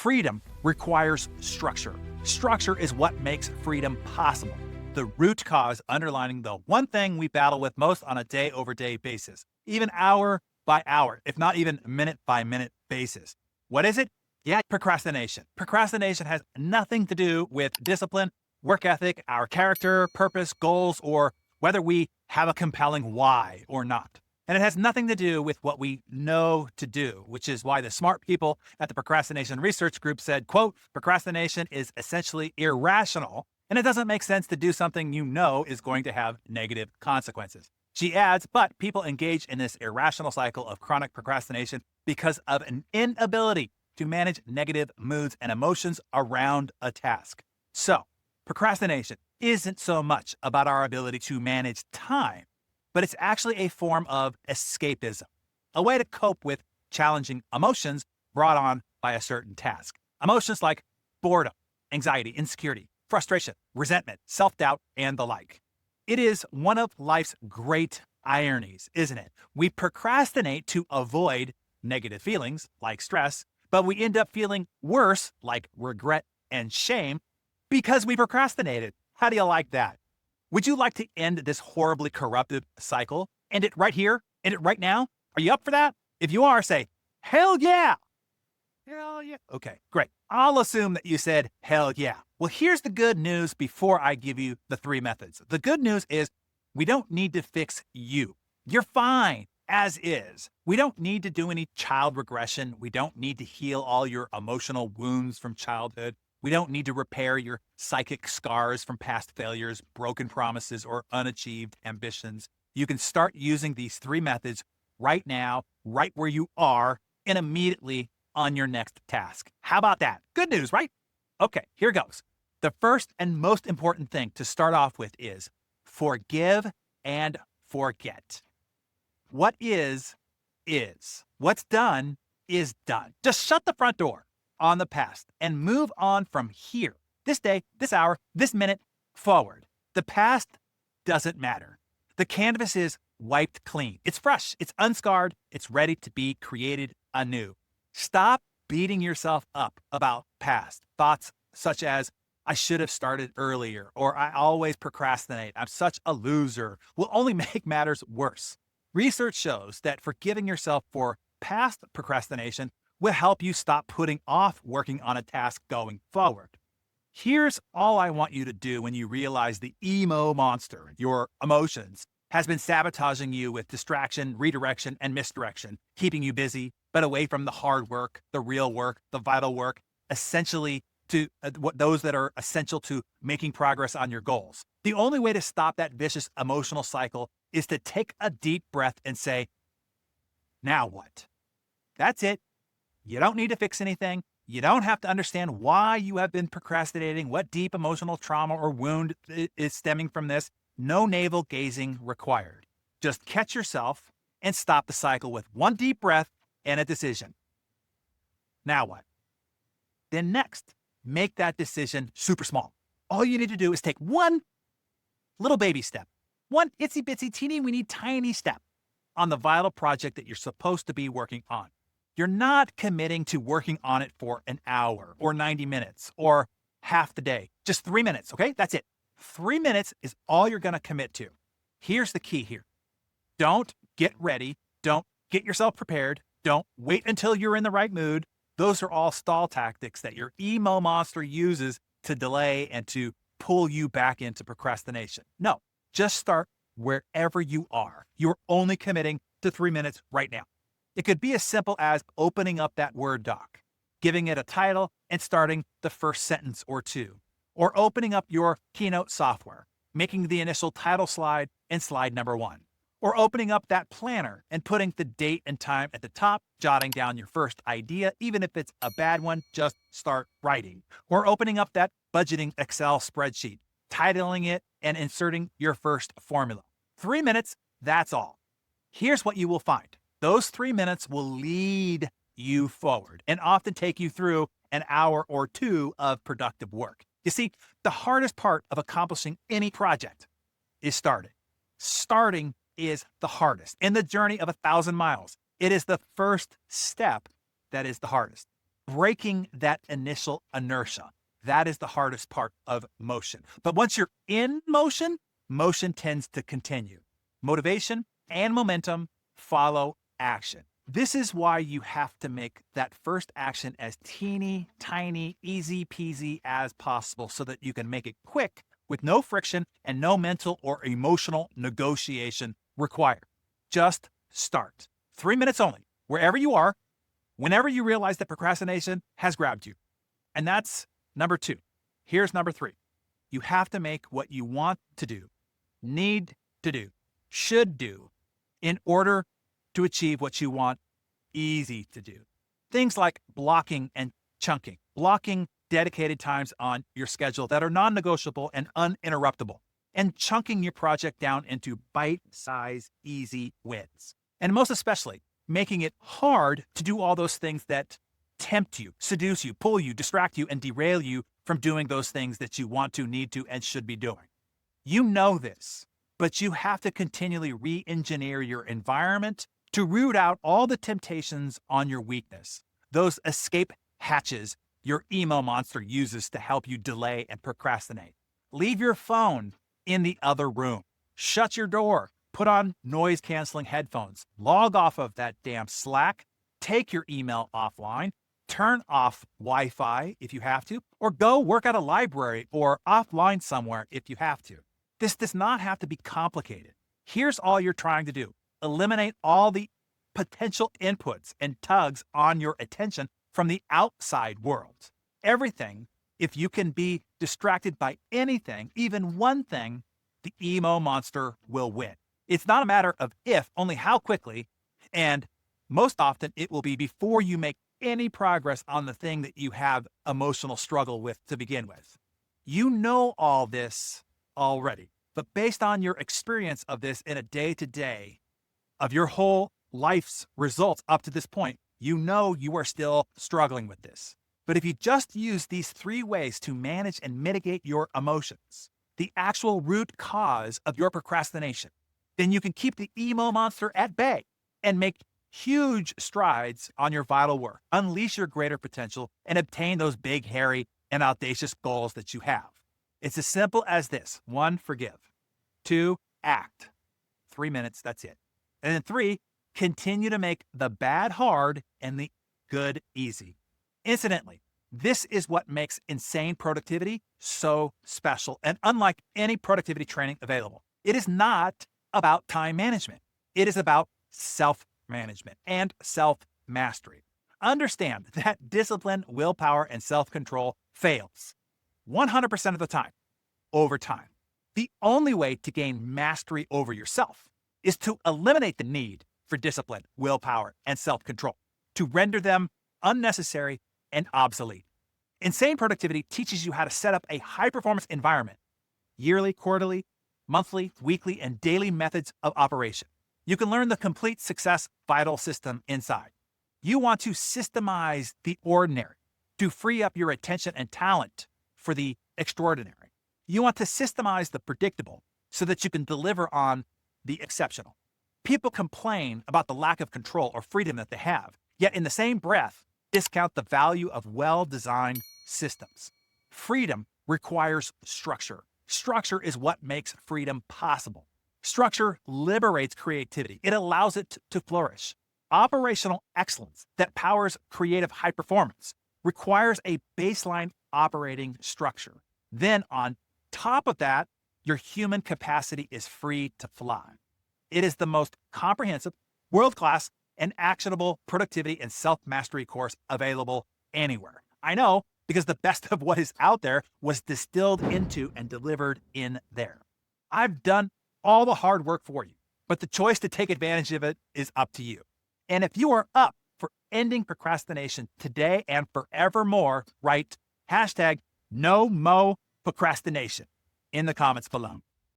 Freedom requires structure. Structure is what makes freedom possible. The root cause underlining the one thing we battle with most on a day-over-day basis, even hour by hour, if not even minute by minute basis. What is it? Yeah, procrastination. Procrastination has nothing to do with discipline, work ethic, our character, purpose, goals, or whether we have a compelling why or not. And it has nothing to do with what we know to do, which is why the smart people at the Procrastination Research Group said, quote, procrastination is essentially irrational, and it doesn't make sense to do something you know is going to have negative consequences. She adds, but people engage in this irrational cycle of chronic procrastination because of an inability to manage negative moods and emotions around a task. So, procrastination isn't so much about our ability to manage time, but it's actually a form of escapism, a way to cope with challenging emotions brought on by a certain task. Emotions like boredom, anxiety, insecurity, frustration, resentment, self-doubt, and the like. It is one of life's great ironies, isn't it? We procrastinate to avoid negative feelings like stress, but we end up feeling worse like regret and shame because we procrastinated. How do you like that? Would you like to end this horribly corruptive cycle? End it right here? End it right now? Are you up for that? If you are, say, hell yeah. Hell yeah. Okay, great. I'll assume that you said, hell yeah. Well, here's the good news before I give you the 3 methods. The good news is we don't need to fix you. You're fine as is. We don't need to do any child regression. We don't need to heal all your emotional wounds from childhood. We don't need to repair your psychic scars from past failures, broken promises, or unachieved ambitions. You can start using these 3 methods right now, right where you are, and immediately on your next task. How about that? Good news, right? Okay, here goes. The first and most important thing to start off with is forgive and forget. What is. What's done is done. Just shut the front door on the past and move on from here, this day, this hour, this minute, forward. The past doesn't matter. The canvas is wiped clean. It's fresh, it's unscarred, it's ready to be created anew. Stop beating yourself up about past thoughts such as, I should have started earlier, or I always procrastinate, I'm such a loser, will only make matters worse. Research shows that forgiving yourself for past procrastination will help you stop putting off working on a task going forward. Here's all I want you to do when you realize the emo monster, your emotions, has been sabotaging you with distraction, redirection, and misdirection, keeping you busy, but away from the hard work, the real work, the vital work, essentially to those that are essential to making progress on your goals. The only way to stop that vicious emotional cycle is to take a deep breath and say, now what? That's it. You don't need to fix anything. You don't have to understand why you have been procrastinating, what deep emotional trauma or wound is stemming from this. No navel gazing required. Just catch yourself and stop the cycle with one deep breath and a decision. Now what? Then next, make that decision super small. All you need to do is take one little baby step, one itsy bitsy teeny weeny tiny step on the vital project that you're supposed to be working on. You're not committing to working on it for an hour or 90 minutes or half the day. Just 3 minutes, okay? That's it. 3 minutes is all you're going to commit to. Here's the key here. Don't get ready. Don't get yourself prepared. Don't wait until you're in the right mood. Those are all stall tactics that your emo monster uses to delay and to pull you back into procrastination. No, just start wherever you are. You're only committing to 3 minutes right now. It could be as simple as opening up that Word doc, giving it a title, and starting the first sentence or two. Or opening up your Keynote software, making the initial title slide and slide number 1. Or opening up that planner and putting the date and time at the top, jotting down your first idea, even if it's a bad one, just start writing. Or opening up that budgeting Excel spreadsheet, titling it, and inserting your first formula. 3 minutes, that's all. Here's what you will find. Those 3 minutes will lead you forward and often take you through an hour or 2 of productive work. You see, the hardest part of accomplishing any project is starting. Starting is the hardest. In the journey of 1,000 miles, it is the first step that is the hardest. breaking that initial inertia. That is the hardest part of motion. But once you're in motion, motion tends to continue. Motivation and momentum follow action. This is why you have to make that first action as teeny, tiny, easy peasy as possible so that you can make it quick with no friction and no mental or emotional negotiation required. Just start. 3 minutes only, wherever you are, whenever you realize that procrastination has grabbed you. And that's number 2. Here's number 3. You have to make what you want to do, need to do, should do in order to achieve what you want easy to do. Things like blocking and chunking, blocking dedicated times on your schedule that are non-negotiable and uninterruptible, and chunking your project down into bite-sized, easy wins. And most especially, making it hard to do all those things that tempt you, seduce you, pull you, distract you, and derail you from doing those things that you want to, need to, and should be doing. You know this, but you have to continually re-engineer your environment to root out all the temptations on your weakness, those escape hatches your emo monster uses to help you delay and procrastinate. Leave your phone in the other room. Shut your door. Put on noise-canceling headphones. Log off of that damn Slack. Take your email offline. Turn off Wi-Fi if you have to, or go work at a library or offline somewhere if you have to. This does not have to be complicated. Here's all you're trying to do. Eliminate all the potential inputs and tugs on your attention from the outside world. Everything, if you can be distracted by anything, even one thing, the emo monster will win. It's not a matter of if, only how quickly, and most often it will be before you make any progress on the thing that you have emotional struggle with to begin with. You know all this already, but based on your experience of this in a day-to-day of your whole life's results up to this point, you know you are still struggling with this. But if you just use these 3 ways to manage and mitigate your emotions, the actual root cause of your procrastination, then you can keep the emo monster at bay and make huge strides on your vital work, unleash your greater potential, and obtain those big, hairy, and audacious goals that you have. It's as simple as this. 1, forgive. 2, act. 3 minutes, that's it. And then 3, continue to make the bad hard and the good easy. Incidentally, this is what makes insane productivity so special and unlike any productivity training available. It is not about time management. It is about self-management and self-mastery. Understand that discipline, willpower, and self-control fails 100% of the time over time. The only way to gain mastery over yourself is to eliminate the need for discipline, willpower, and self-control, to render them unnecessary and obsolete. Insane productivity teaches you how to set up a high-performance environment, yearly, quarterly, monthly, weekly, and daily methods of operation. You can learn the complete success vital system inside. You want to systemize the ordinary to free up your attention and talent for the extraordinary. You want to systemize the predictable so that you can deliver on the exceptional. People complain about the lack of control or freedom that they have, yet in the same breath, discount the value of well-designed systems. Freedom requires structure. Structure is what makes freedom possible. Structure liberates creativity. It allows it to flourish. Operational excellence that powers creative high performance requires a baseline operating structure. Then on top of that, your human capacity is free to fly. It is the most comprehensive, world-class, and actionable productivity and self-mastery course available anywhere. I know, because the best of what is out there was distilled into and delivered in there. I've done all the hard work for you, but the choice to take advantage of it is up to you. And if you are up for ending procrastination today and forevermore, write #NoMoProcrastination in the comments below.